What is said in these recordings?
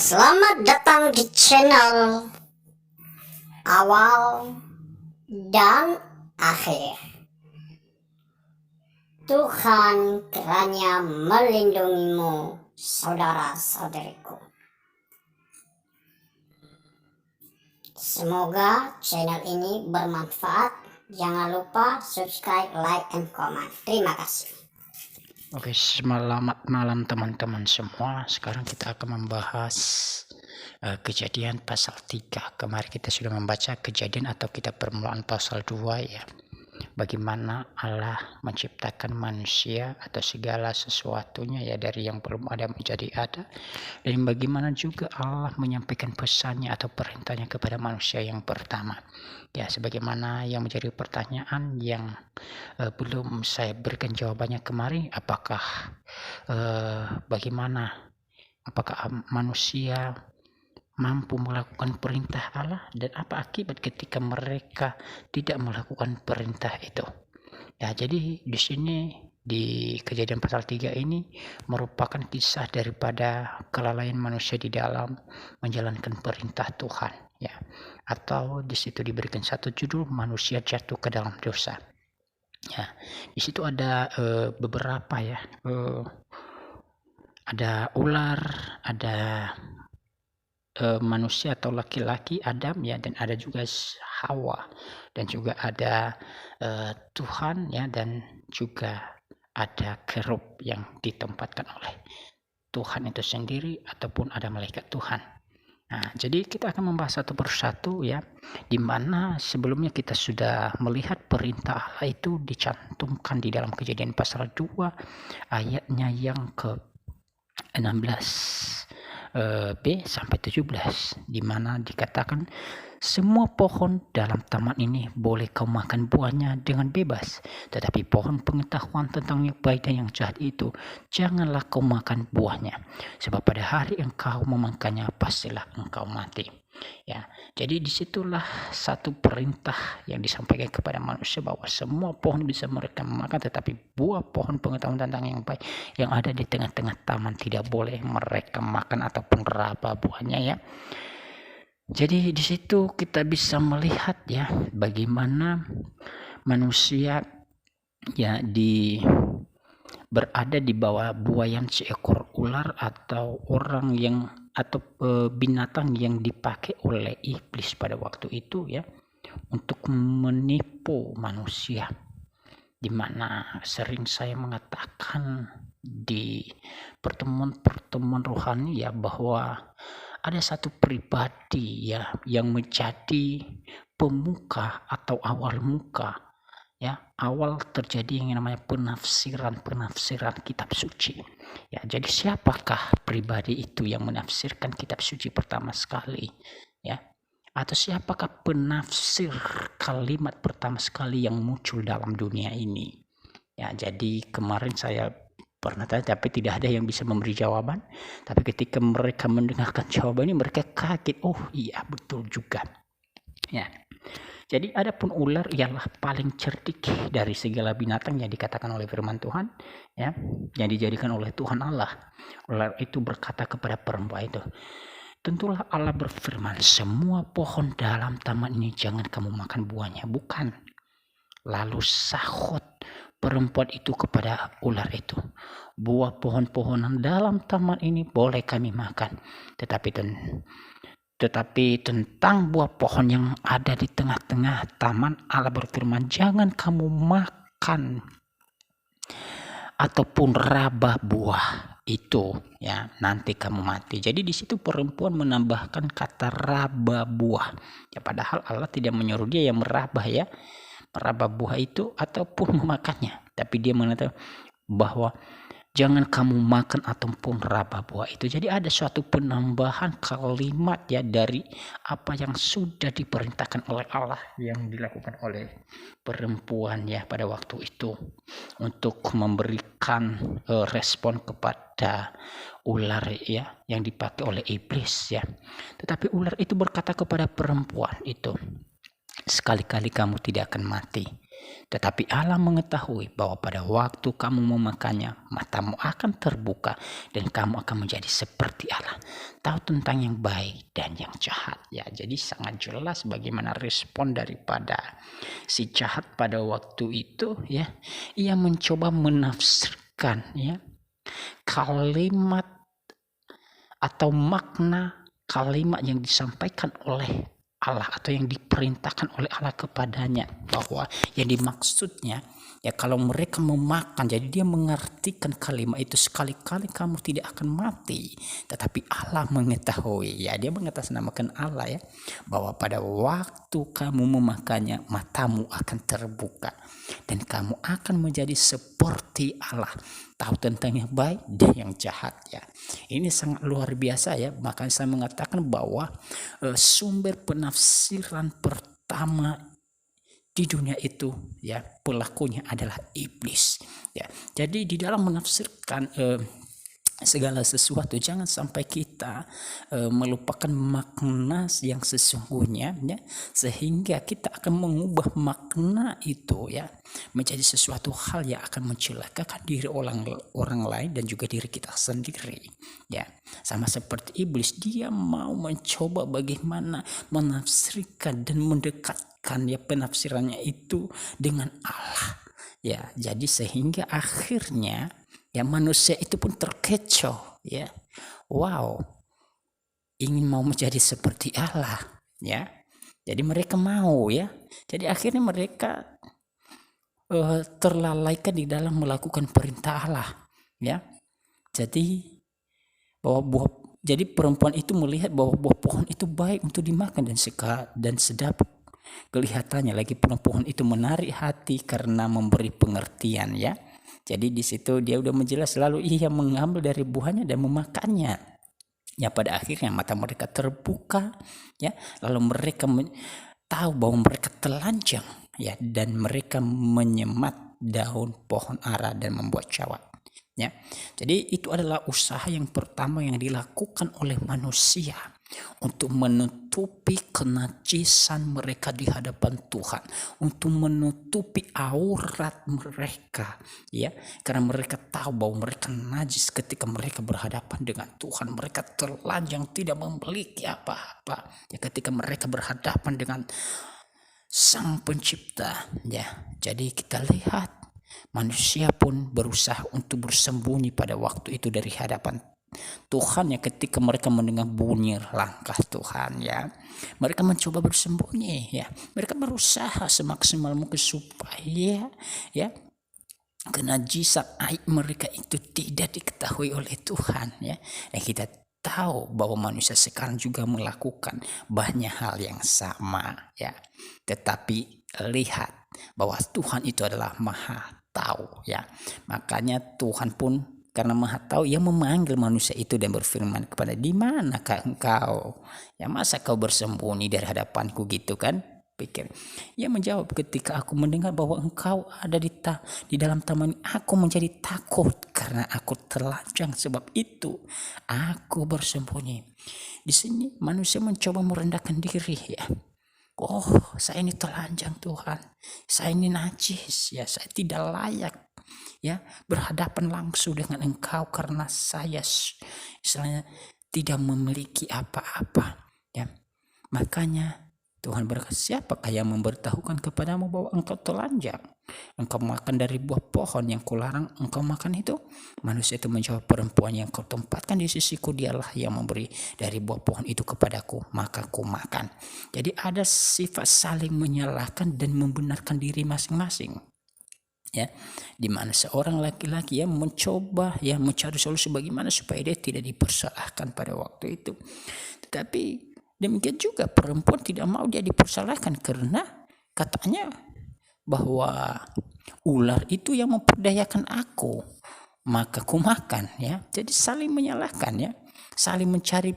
Selamat datang di channel Awal dan Akhir. Tuhan kiranya melindungimu, saudara-saudariku. Semoga channel ini bermanfaat. Jangan lupa subscribe, like, and comment. Terima kasih. Oke, selamat malam teman-teman semua. Sekarang kita akan membahas Kejadian pasal 3. Kemarin kita sudah membaca Kejadian atau kitab permulaan pasal 2 ya. Bagaimana Allah menciptakan manusia atau segala sesuatunya ya, dari yang belum ada menjadi ada. Dan bagaimana juga Allah menyampaikan pesannya atau perintahnya kepada manusia yang pertama. Ya, sebagaimana yang menjadi pertanyaan yang belum saya berikan jawabannya kemarin, apakah bagaimana apakah manusia mampu melakukan perintah Allah dan apa akibat ketika mereka tidak melakukan perintah itu. Ya, jadi di sini di Kejadian pasal 3 ini merupakan kisah daripada kelalaian manusia di dalam menjalankan perintah Tuhan ya. Atau di situ diberikan satu judul, manusia jatuh ke dalam dosa. Ya, di situ ada beberapa ya. Ada ular, ada manusia atau laki-laki Adam ya, dan ada juga Hawa, dan juga ada Tuhan ya, dan juga ada kerub yang ditempatkan oleh Tuhan itu sendiri ataupun ada malaikat Tuhan. Nah, jadi kita akan membahas satu persatu ya, di mana sebelumnya kita sudah melihat perintah Allah itu dicantumkan di dalam Kejadian pasal 2 ayatnya yang ke 16 B sampai 17, di mana dikatakan semua pohon dalam taman ini boleh kau makan buahnya dengan bebas, tetapi pohon pengetahuan tentang yang baik dan yang jahat itu janganlah kau makan buahnya, sebab pada hari engkau memakannya pastilah engkau mati. Ya, jadi disitulah satu perintah yang disampaikan kepada manusia bahwa semua pohon bisa mereka makan, tetapi buah pohon pengetahuan tentang yang baik yang ada di tengah-tengah taman tidak boleh mereka makan ataupun raba buahnya ya. Jadi di situ kita bisa melihat ya bagaimana manusia ya berada di bawah buayan seekor ular atau orang yang atau binatang yang dipakai oleh iblis pada waktu itu ya, untuk menipu manusia. Dimana sering saya mengatakan di pertemuan-pertemuan rohani ya, bahwa ada satu pribadi ya yang menjadi pemuka atau awal muka ya, awal terjadi yang namanya penafsiran kitab suci ya. Jadi siapakah pribadi itu yang menafsirkan kitab suci pertama sekali ya, atau siapakah penafsir kalimat pertama sekali yang muncul dalam dunia ini ya. Jadi kemarin saya pernah tanya tapi tidak ada yang bisa memberi jawaban, tapi ketika mereka mendengarkan jawaban ini mereka kaget, oh iya betul juga ya. Jadi adapun ular ialah paling cerdik dari segala binatang yang dikatakan oleh firman Tuhan ya, yang dijadikan oleh Tuhan Allah. Ular itu berkata kepada perempuan itu, tentulah Allah berfirman, semua pohon dalam taman ini jangan kamu makan buahnya, bukan? Lalu sahut perempuan itu kepada ular itu, buah pohon-pohonan dalam taman ini boleh kami makan, tetapi tentang buah pohon yang ada di tengah-tengah taman Allah berfirman, jangan kamu makan ataupun raba buah itu ya, nanti kamu mati. Jadi di situ perempuan menambahkan kata raba buah ya, padahal Allah tidak menyuruh dia yang meraba buah itu ataupun memakannya, tapi dia mengatakan bahwa jangan kamu makan ataupun raba buah itu. Jadi ada suatu penambahan kalimat ya dari apa yang sudah diperintahkan oleh Allah yang dilakukan oleh perempuan ya pada waktu itu, untuk memberikan respon kepada ular ya yang dipakai oleh iblis ya. Tetapi ular itu berkata kepada perempuan itu, sekali-kali kamu tidak akan mati. Tetapi Allah mengetahui bahwa pada waktu kamu memakannya, matamu akan terbuka dan kamu akan menjadi seperti Allah, tahu tentang yang baik dan yang jahat. Ya, jadi sangat jelas bagaimana respon daripada si jahat pada waktu itu, ya. Ia mencoba menafsirkan, ya, kalimat atau makna kalimat yang disampaikan oleh Allah atau yang diperintahkan oleh Allah kepadanya, bahwa yang dimaksudnya ya kalau mereka memakan, jadi dia mengartikan kalimat itu sekali-kali kamu tidak akan mati, tetapi Allah mengetahui, ya dia mengatasnamakan Allah, ya, bahwa pada waktu kamu memakannya matamu akan terbuka dan kamu akan menjadi seperti Allah, tahu tentang yang baik dan yang jahat. Ya, ini sangat luar biasa, ya. Makanya saya mengatakan bahwa sumber penafsiran pertama di dunia itu, ya, pelakunya adalah iblis. Ya, jadi di dalam menafsirkan segala sesuatu jangan sampai kita melupakan makna yang sesungguhnya, ya, sehingga kita akan mengubah makna itu, ya, menjadi sesuatu hal yang akan mencelakakan diri orang lain dan juga diri kita sendiri. Ya, sama seperti iblis, dia mau mencoba bagaimana menafsirkan dan mendekatkan, ya, penafsirannya itu dengan Allah. Ya, jadi sehingga akhirnya, ya, manusia itu pun terkecoh, ya. Wow, ingin mau menjadi seperti Allah, ya. Jadi mereka mau, ya. Jadi akhirnya mereka terlalaikan di dalam melakukan perintah Allah, ya. Jadi jadi perempuan itu melihat bahwa buah pohon itu baik untuk dimakan dan sedap kelihatannya, lagi pohon itu menarik hati karena memberi pengertian, ya. Jadi di situ dia udah menjelas, lalu ia mengambil dari buahnya dan memakannya. Ya, pada akhirnya mata mereka terbuka, ya, lalu mereka tahu bahwa mereka telanjang, ya, dan mereka menyemat daun pohon ara dan membuat cawat. Ya, jadi itu adalah usaha yang pertama yang dilakukan oleh manusia untuk menutupi kenajisan mereka di hadapan Tuhan, untuk menutupi aurat mereka, ya, karena mereka tahu bahwa mereka najis ketika mereka berhadapan dengan Tuhan. Mereka telanjang, tidak memiliki apa-apa, ya, ketika mereka berhadapan dengan Sang Pencipta, ya. Jadi kita lihat manusia pun berusaha untuk bersembunyi pada waktu itu dari hadapan Tuhan, ya, ketika mereka mendengar bunyi langkah Tuhan, ya. Mereka mencoba bersembunyi, ya. Mereka berusaha semaksimal mungkin supaya, ya, kenajisan aib mereka itu tidak diketahui oleh Tuhan, ya. Dan kita tahu bahwa manusia sekarang juga melakukan banyak hal yang sama, ya. Tetapi lihat bahwa Tuhan itu adalah Maha tahu, ya. Makanya Tuhan pun karena Maha tahu, ia memanggil manusia itu dan berfirman kepada, di manakah engkau? Ya, masa kau bersembunyi dari hadapanku, gitu kan? Pikir. Ia menjawab, ketika aku mendengar bahwa engkau ada di dalam taman, aku menjadi takut karena aku telanjang, sebab itu aku bersembunyi. Di sini manusia mencoba merendahkan diri, ya. Oh, saya ini telanjang Tuhan, saya ini najis, ya, saya tidak layak, ya, berhadapan langsung dengan engkau karena saya istilahnya tidak memiliki apa-apa, ya. Makanya Tuhan berkata, siapakah yang memberitahukan kepadamu bahwa engkau telanjang? Engkau makan dari buah pohon yang kularang engkau makan itu? Manusia itu menjawab, perempuan yang kau tempatkan di sisiku, dialah yang memberi dari buah pohon itu kepadaku, maka ku makan. Jadi ada sifat saling menyalahkan dan membenarkan diri masing-masing, ya, di mana seorang laki-laki yang mencoba, ya, mencari solusi bagaimana supaya dia tidak dipersalahkan pada waktu itu. Tetapi demikian juga perempuan tidak mau dia dipersalahkan karena katanya bahwa ular itu yang memperdayakan aku, maka ku makan, ya. Jadi saling menyalahkan, ya, saling mencari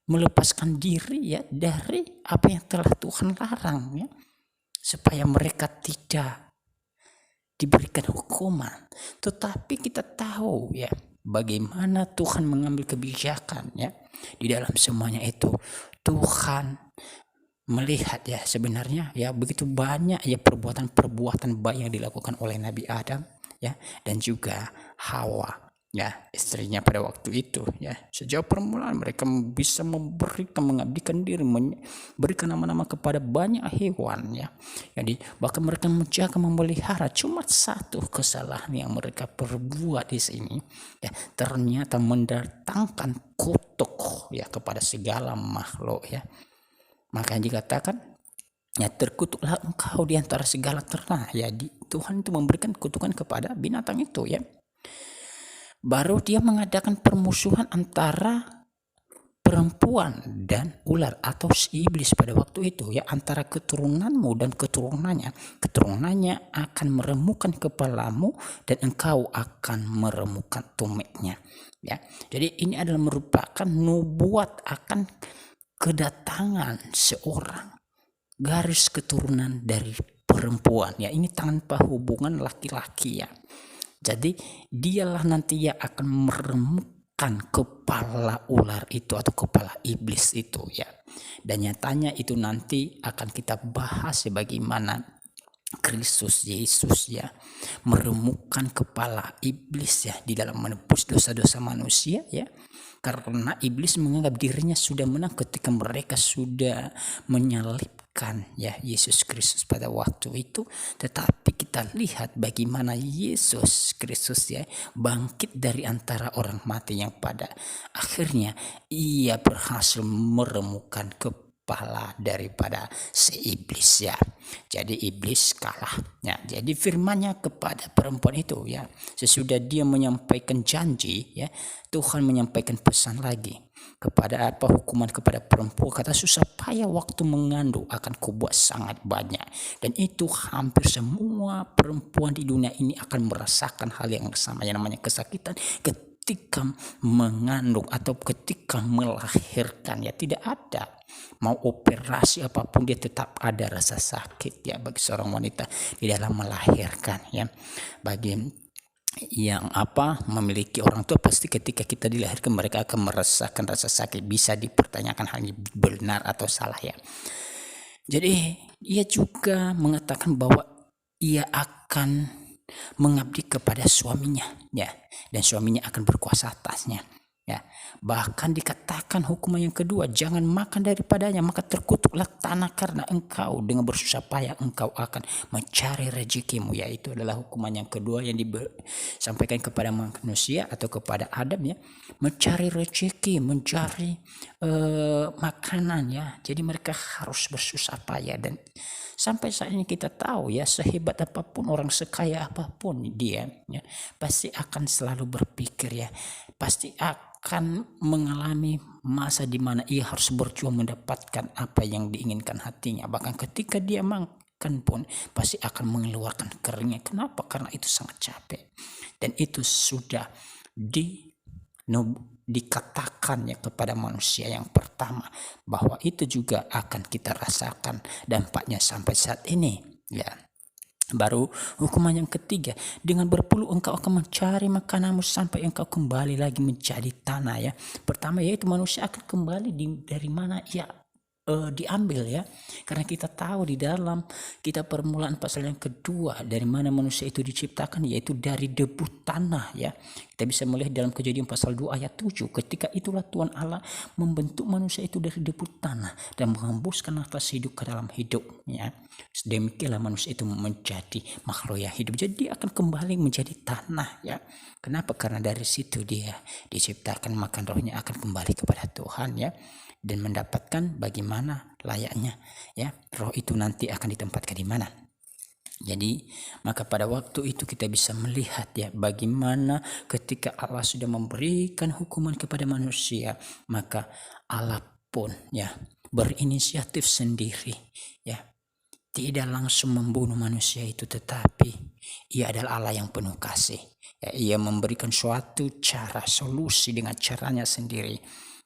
melepaskan diri, ya, dari apa yang telah Tuhan larang, ya, supaya mereka tidak diberikan hukuman. Tetapi kita tahu, ya, bagaimana Tuhan mengambil kebijakan, ya, di dalam semuanya itu. Tuhan melihat ya sebenarnya ya begitu banyak ya perbuatan-perbuatan baik yang dilakukan oleh Nabi Adam ya dan juga Hawa ya istrinya pada waktu itu ya. Sejak permulaan mereka bisa mengabdikan diri, memberikan nama-nama kepada banyak hewan ya. Jadi bahkan mereka menjaga memelihara. Cuma satu kesalahan yang mereka perbuat di sini ya, ternyata mendatangkan kutuk ya kepada segala makhluk ya. Makanya dikatakan ya terkutuklah engkau di antara segala ternak ya. Tuhan itu memberikan kutukan kepada binatang itu ya. Baru dia mengadakan permusuhan antara perempuan dan ular atau si iblis pada waktu itu ya, antara keturunanmu dan keturunannya akan meremukkan kepalamu dan engkau akan meremukkan tumitnya ya. Jadi ini adalah merupakan nubuat akan kedatangan seorang garis keturunan dari perempuan ya, ini tanpa hubungan laki-laki ya. Jadi dialah nanti yang akan meremukkan kepala ular itu atau kepala iblis itu ya. Dan nyatanya itu nanti akan kita bahas ya, bagaimana Kristus Yesus ya meremukkan kepala iblis ya di dalam menebus dosa-dosa manusia ya. Karena iblis menganggap dirinya sudah menang ketika mereka sudah menyalibkan ya Yesus Kristus pada waktu itu. Tetapi kita lihat bagaimana Yesus Kristus ya bangkit dari antara orang mati yang pada akhirnya ia berhasil meremukkan kepala daripada si iblis ya. Jadi iblis kalah ya. Jadi firman-Nya kepada perempuan itu ya, sesudah dia menyampaikan janji ya, Tuhan menyampaikan pesan lagi kepada hukuman kepada perempuan, kata susah payah waktu mengandung akan kubuat sangat banyak, dan itu hampir semua perempuan di dunia ini akan merasakan hal yang sama yang namanya kesakitan ketika mengandung atau ketika melahirkan ya. Tidak ada mau operasi apapun dia tetap ada rasa sakit ya bagi seorang wanita di dalam melahirkan ya. Bagi yang memiliki orang tua, pasti ketika kita dilahirkan mereka akan merasakan rasa sakit. Bisa dipertanyakan hal ini benar atau salah ya. Jadi ia juga mengatakan bahwa ia akan mengabdi kepada suaminya ya, dan suaminya akan berkuasa atasnya ya. Bahkan dikatakan hukuman yang kedua, jangan makan daripadanya maka terkutuklah tanah karena engkau dengan bersusah payah engkau akan mencari rezekimu. Yaitu adalah hukuman yang kedua yang disampaikan kepada manusia atau kepada Adam ya, mencari rezeki, mencari makanan ya. Jadi mereka harus bersusah payah, dan sampai saat ini kita tahu ya, sehebat apapun orang, sekaya apapun dia ya, pasti akan selalu berpikir ya, pasti akan mengalami masa di mana ia harus berjuang mendapatkan apa yang diinginkan hatinya. Bahkan ketika dia makan pun pasti akan mengeluarkan keringnya. Kenapa? Karena itu sangat capek, dan itu sudah dikatakan ya kepada manusia yang pertama, bahwa itu juga akan kita rasakan dampaknya sampai saat ini ya. Baru hukuman yang ketiga, dengan berpuluh engkau akan mencari makananmu sampai engkau kembali lagi menjadi tanah ya. Pertama yaitu manusia akan kembali dari mana ia diambil ya, karena kita tahu di dalam kitab Permulaan pasal yang kedua dari mana manusia itu diciptakan, yaitu dari debu tanah ya. Kita bisa melihat dalam Kejadian pasal 2 ayat 7, ketika itulah Tuhan Allah membentuk manusia itu dari debu tanah dan menghembuskan nafas hidup ke dalam hidupnya. Demikianlah manusia itu menjadi makhluk yang hidup, jadi dia akan kembali menjadi tanah ya. Kenapa? Karena dari situ dia diciptakan, maka rohnya akan kembali kepada Tuhan ya, dan mendapatkan bagaimana layaknya ya. Roh itu nanti akan ditempatkan di mana. Jadi maka pada waktu itu kita bisa melihat ya, bagaimana ketika Allah sudah memberikan hukuman kepada manusia, maka Allah pun ya berinisiatif sendiri ya, tidak langsung membunuh manusia itu, tetapi ia adalah Allah yang penuh kasih ya. Ia memberikan suatu cara solusi dengan caranya sendiri,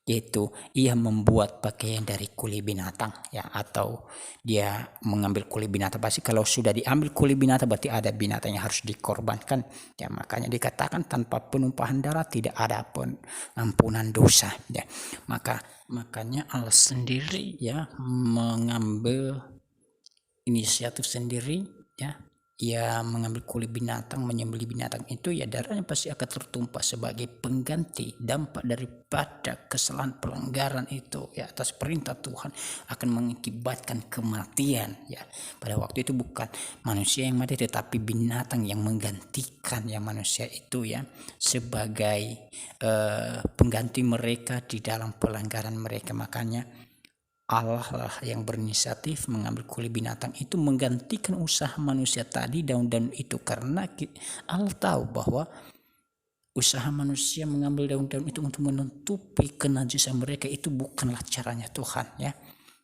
yaitu ia membuat pakaian dari kulit binatang ya, atau dia mengambil kulit binatang. Pasti kalau sudah diambil kulit binatang berarti ada binatang yang harus dikorbankan ya, makanya dikatakan tanpa penumpahan darah tidak ada pengampunan dosa ya. Makanya Allah sendiri ya mengambil inisiatif sendiri ya, ia mengambil kulit binatang, menyembelih binatang itu ya, darahnya pasti akan tertumpah sebagai pengganti dampak daripada kesalahan pelanggaran itu ya atas perintah Tuhan, akan mengakibatkan kematian ya. Pada waktu itu bukan manusia yang mati tetapi binatang yang menggantikan ya manusia itu ya, sebagai pengganti mereka di dalam pelanggaran mereka. Makanya Allah lah yang berinisiatif mengambil kulit binatang itu menggantikan usaha manusia tadi, daun-daun itu, karena Allah tahu bahwa usaha manusia mengambil daun-daun itu untuk menutupi kenajisan mereka itu bukanlah caranya Tuhan ya,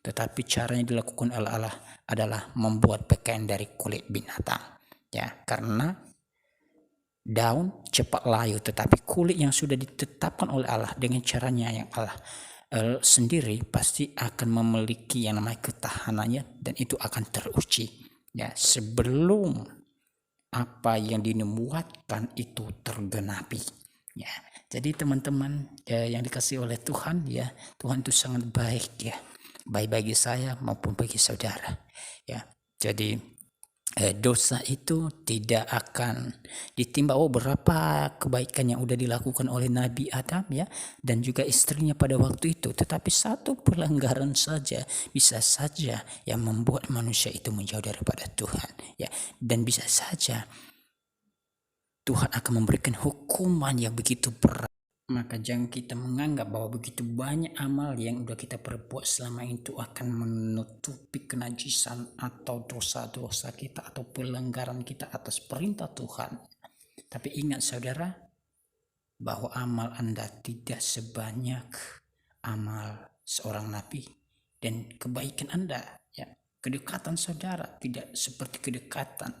tetapi caranya dilakukan oleh Allah adalah membuat pakaian dari kulit binatang ya, karena daun cepat layu tetapi kulit yang sudah ditetapkan oleh Allah dengan caranya yang Allah sendiri pasti akan memiliki yang namanya ketahanannya, dan itu akan teruji ya sebelum apa yang dinubuatkan itu tergenapi ya. Jadi teman-teman yang dikasihi oleh Tuhan ya, Tuhan itu sangat baik ya, baik bagi saya maupun bagi saudara ya. Jadi dosa itu tidak akan ditimbang berapa kebaikan yang udah dilakukan oleh Nabi Adam ya dan juga istrinya pada waktu itu, tetapi satu pelanggaran saja bisa saja yang membuat manusia itu menjauh daripada Tuhan ya, dan bisa saja Tuhan akan memberikan hukuman yang begitu berat. Maka jangan kita menganggap bahwa begitu banyak amal yang udah kita perbuat selama itu akan menutupi kenajisan atau dosa-dosa kita atau pelanggaran kita atas perintah Tuhan. Tapi ingat saudara, bahwa amal Anda tidak sebanyak amal seorang nabi, dan kebaikan Anda ya, kedekatan saudara tidak seperti kedekatan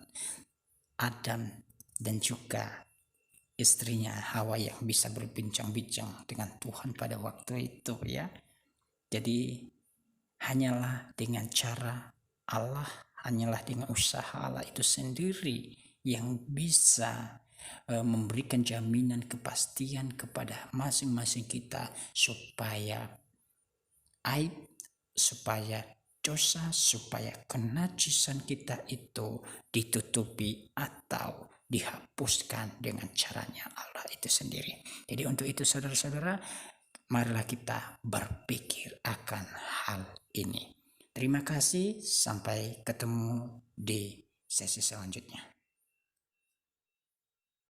Adam dan juga istrinya Hawa yang bisa berbincang-bincang dengan Tuhan pada waktu itu ya. Jadi hanyalah dengan cara Allah, hanyalah dengan usaha Allah itu sendiri yang bisa memberikan jaminan kepastian kepada masing-masing kita supaya aib, supaya dosa, supaya kenajisan kita itu ditutupi atau dihapuskan dengan caranya Allah itu sendiri. Jadi untuk itu saudara-saudara, marilah kita berpikir akan hal ini. Terima kasih, sampai ketemu di sesi selanjutnya.